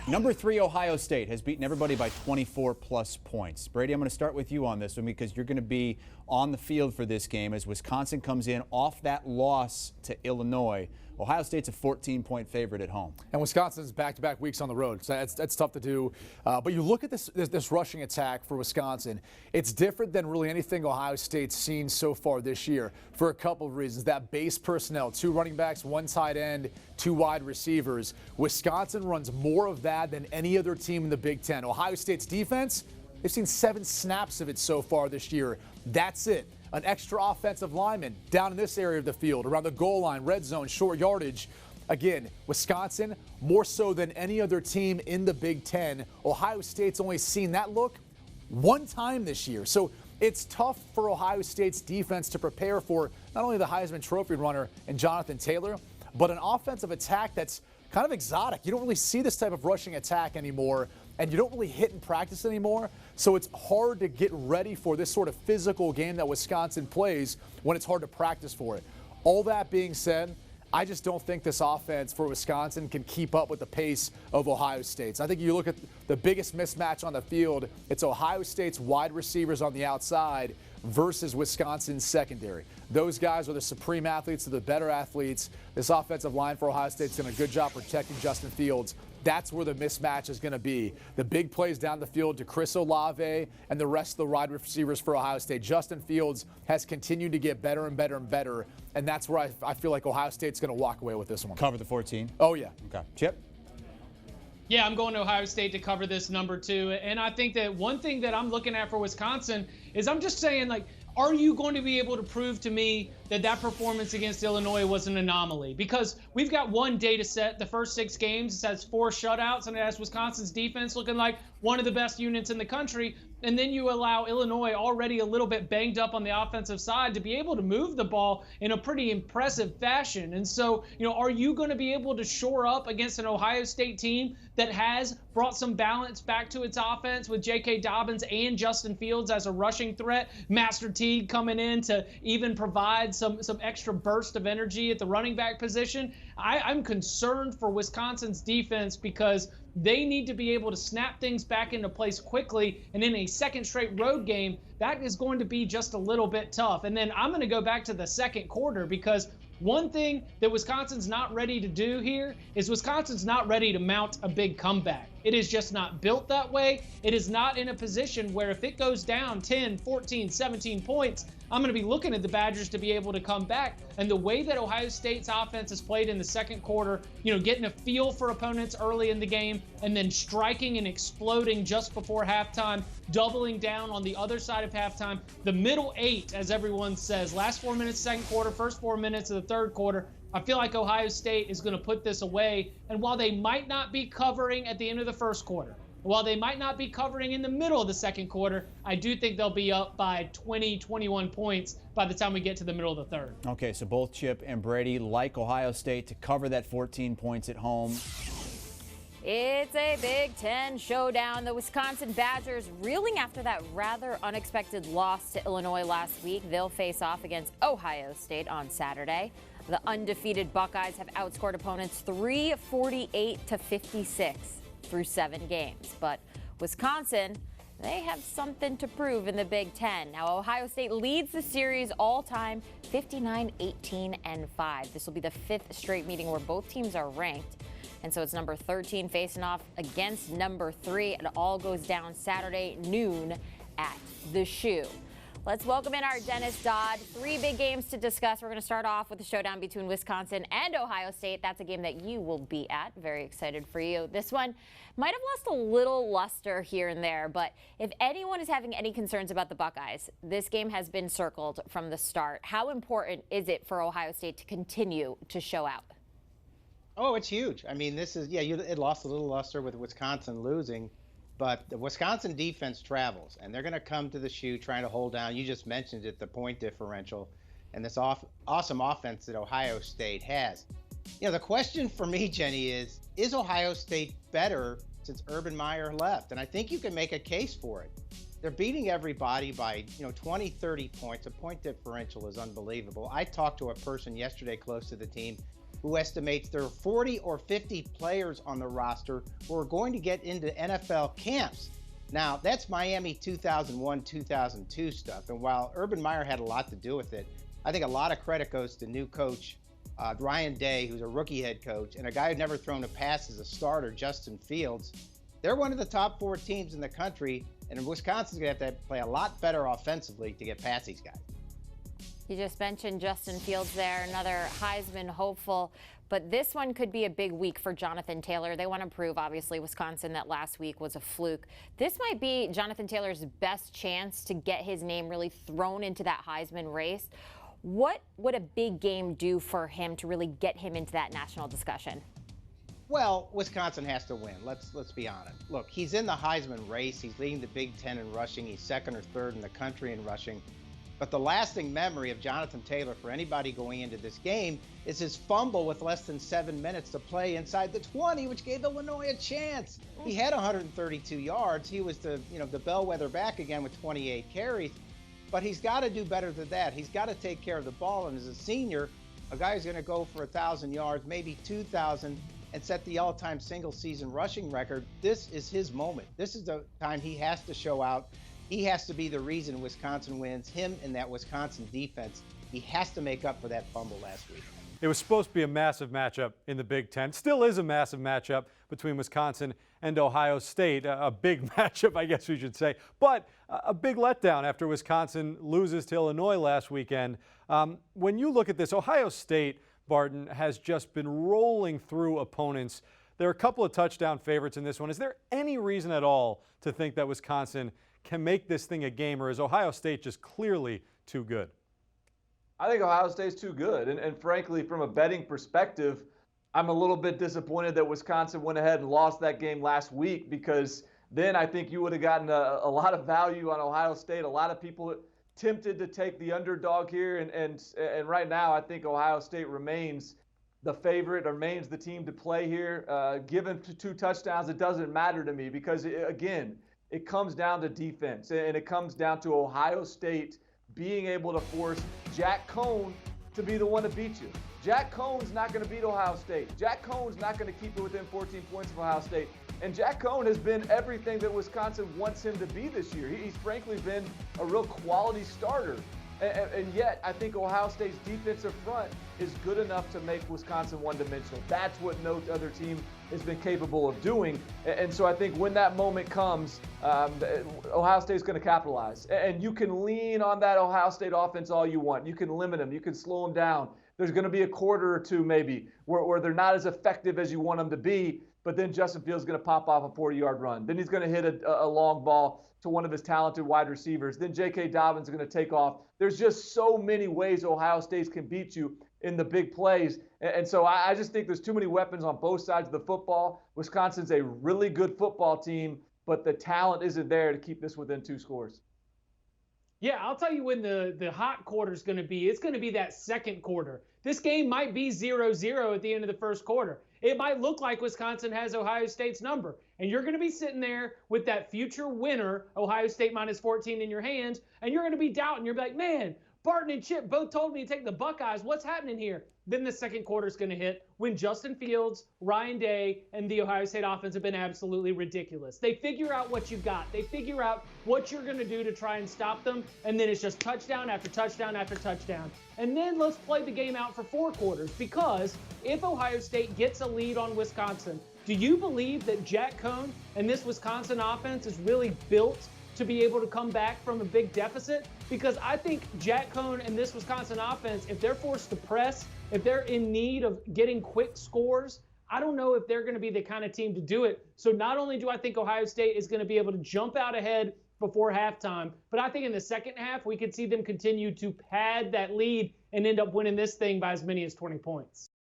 Number 3, Ohio State has beaten everybody by 24-plus points. Brady, I'm going to start with you on this one because you're going to be on the field for this game as Wisconsin comes in off that loss to Illinois. Ohio State's a 14-point favorite at home. And Wisconsin's back-to-back weeks on the road, so that's tough to do. But you look at this rushing attack for Wisconsin, it's different than really anything Ohio State's seen so far this year for a couple of reasons. That base personnel, 2 running backs, 1 tight end, 2 wide receivers. Wisconsin runs more of that than any other team in the Big Ten. Ohio State's defense, they've seen 7 snaps of it so far this year. That's it. An extra offensive lineman down in this area of the field, around the goal line, red zone, short yardage. Again, Wisconsin, more so than any other team in the Big Ten. Ohio State's only seen that look 1 time this year. So it's tough for Ohio State's defense to prepare for not only the Heisman Trophy runner and Jonathan Taylor, but an offensive attack that's kind of exotic. You don't really see this type of rushing attack anymore, and you don't really hit in practice anymore. So it's hard to get ready for this sort of physical game that Wisconsin plays when it's hard to practice for it. All that being said, I just don't think this offense for Wisconsin can keep up with the pace of Ohio State's. I think you look at the biggest mismatch on the field, it's Ohio State's wide receivers on the outside versus Wisconsin's secondary. Those guys are the supreme athletes, they're the better athletes. This offensive line for Ohio State's done a good job protecting Justin Fields. That's where the mismatch is going to be. The big plays down the field to Chris Olave and the rest of the wide receivers for Ohio State. Justin Fields has continued to get better and better and better, and that's where I feel like Ohio State's going to walk away with this one. Cover the 14? Oh, yeah. Okay. Chip? Yeah, I'm going to Ohio State to cover this number 2. And I think that one thing that I'm looking at for Wisconsin is I'm just saying, like, are you going to be able to prove to me that that performance against Illinois was an anomaly? Because we've got one data set, the first 6 games, it has 4 shutouts, and it has Wisconsin's defense looking like one of the best units in the country. And then you allow Illinois, already a little bit banged up on the offensive side, to be able to move the ball in a pretty impressive fashion. And so, are you going to be able to shore up against an Ohio State team that has brought some balance back to its offense with J.K. Dobbins and Justin Fields as a rushing threat? Master Teague coming in to even provide some extra burst of energy at the running back position. I'm concerned for Wisconsin's defense because they need to be able to snap things back into place quickly, and in a second straight road game, that is going to be just a little bit tough. And then I'm going to go back to the second quarter because one thing that Wisconsin's not ready to do here is Wisconsin's not ready to mount a big comeback. It is just not built that way. It is not in a position where if it goes down 10, 14, 17 points, I'm going to be looking at the Badgers to be able to come back. And the way that Ohio State's offense has played in the second quarter, getting a feel for opponents early in the game and then striking and exploding just before halftime, doubling down on the other side of halftime. The middle 8, as everyone says, last 4 minutes second quarter, first 4 minutes of the third quarter, I feel like Ohio State is going to put this away. And while they might not be covering at the end of the first quarter, while they might not be covering in the middle of the second quarter, I do think they'll be up by 20, 21 points by the time we get to the middle of the third. Okay, so both Chip and Brady like Ohio State to cover that 14 points at home. It's a Big Ten showdown. The Wisconsin Badgers reeling after that rather unexpected loss to Illinois last week. They'll face off against Ohio State on Saturday. The undefeated Buckeyes have outscored opponents 348 to 56 through 7 games. But Wisconsin, they have something to prove in the Big Ten. Now, Ohio State leads the series all-time 59-18-5. This will be the 5th straight meeting where both teams are ranked. And so it's number 13 facing off against number 3. It all goes down Saturday noon at the Shoe. Let's welcome in our Dennis Dodd. 3 big games to discuss. We're going to start off with the showdown between Wisconsin and Ohio State. That's a game that you will be at. Very excited for you. This one might have lost a little luster here and there, but if anyone is having any concerns about the Buckeyes, this game has been circled from the start. How important is it for Ohio State to continue to show out? Oh, it's huge. I mean, it lost a little luster with Wisconsin losing. But the Wisconsin defense travels, and they're going to come to the Shoe trying to hold down. You just mentioned it, the point differential, and this awesome offense that Ohio State has. The question for me, Jenny, is Ohio State better since Urban Meyer left? And I think you can make a case for it. They're beating everybody by 20, 30 points. The point differential is unbelievable. I talked to a person yesterday close to the team who estimates there are 40 or 50 players on the roster who are going to get into NFL camps. Now, that's Miami 2001, 2002 stuff. And while Urban Meyer had a lot to do with it, I think a lot of credit goes to new coach Ryan Day, who's a rookie head coach, and a guy who'd never thrown a pass as a starter, Justin Fields. They're one of the top 4 teams in the country, and Wisconsin's going to have to play a lot better offensively to get past these guys. You just mentioned Justin Fields there, another Heisman hopeful. But this one could be a big week for Jonathan Taylor. They want to prove, obviously, Wisconsin that last week was a fluke. This might be Jonathan Taylor's best chance to get his name really thrown into that Heisman race. What would a big game do for him to really get him into that national discussion? Well, Wisconsin has to win. Let's be honest. Look, he's in the Heisman race. He's leading the Big Ten in rushing. He's second or third in the country in rushing. But the lasting memory of Jonathan Taylor for anybody going into this game is his fumble with less than 7 minutes to play inside the 20, which gave Illinois a chance. He had 132 yards. He was the bellwether back again with 28 carries. But he's got to do better than that. He's got to take care of the ball. And as a senior, a guy who's going to go for 1,000 yards, maybe 2,000, and set the all-time single-season rushing record, this is his moment. This is the time he has to show out. He has to be the reason Wisconsin wins. Him and that Wisconsin defense, he has to make up for that fumble last week. It was supposed to be a massive matchup in the Big Ten. Still is a massive matchup between Wisconsin and Ohio State. A big matchup, I guess we should say. But a big letdown after Wisconsin loses to Illinois last weekend. When you look at this, Ohio State, Barton, has just been rolling through opponents. There are a couple of touchdown favorites in this one. Is there any reason at all to think that Wisconsin can make this thing a game, or is Ohio State just clearly too good? I think Ohio State's too good. And frankly, from a betting perspective, I'm a little bit disappointed that Wisconsin went ahead and lost that game last week, because then I think you would have gotten a lot of value on Ohio State. A lot of people tempted to take the underdog here. And right now, I think Ohio State remains the favorite, remains the team to play here. Given 2 touchdowns, it doesn't matter to me, because, again, it comes down to defense, and it comes down to Ohio State being able to force Jack Cohn to be the one to beat you. Jack Cohn's not going to beat Ohio State. Jack Cohn's not going to keep it within 14 points of Ohio State. And Jack Cohn has been everything that Wisconsin wants him to be this year. He's frankly been a real quality starter. And yet, I think Ohio State's defensive front is good enough to make Wisconsin one-dimensional. That's what no other team has been capable of doing. And so I think when that moment comes, Ohio State's going to capitalize. And you can lean on that Ohio State offense all you want. You can limit them. You can slow them down. There's going to be a quarter or two maybe where they're not as effective as you want them to be, but then Justin Fields is going to pop off a 40-yard run. Then he's going to hit a long ball to one of his talented wide receivers. Then J.K. Dobbins is going to take off. There's just so many ways Ohio State can beat you in the big plays. And so I just think there's too many weapons on both sides of the football. Wisconsin's a really good football team, but the talent isn't there to keep this within 2 scores. Yeah, I'll tell you when the hot quarter is going to be. It's going to be that second quarter. This game might be 0-0 at the end of the first quarter. It might look like Wisconsin has Ohio State's number. And you're going to be sitting there with that future winner, Ohio State minus 14 in your hands, and you're going to be doubting. You're like, man, Barton and Chip both told me to take the Buckeyes. What's happening here? Then the second quarter is going to hit when Justin Fields, Ryan Day, and the Ohio State offense have been absolutely ridiculous. They figure out what you've got. They figure out what you're going to do to try and stop them, and then it's just touchdown after touchdown after touchdown. And then let's play the game out for 4 quarters, because if Ohio State gets a lead on Wisconsin, do you believe that Jack Cohn and this Wisconsin offense is really built to be able to come back from a big deficit? Because I think Jack Cohn and this Wisconsin offense, if they're forced to press, if they're in need of getting quick scores, I don't know if they're going to be the kind of team to do it. So not only do I think Ohio State is going to be able to jump out ahead before halftime, but I think in the second half we could see them continue to pad that lead and end up winning this thing by as many as 20 points.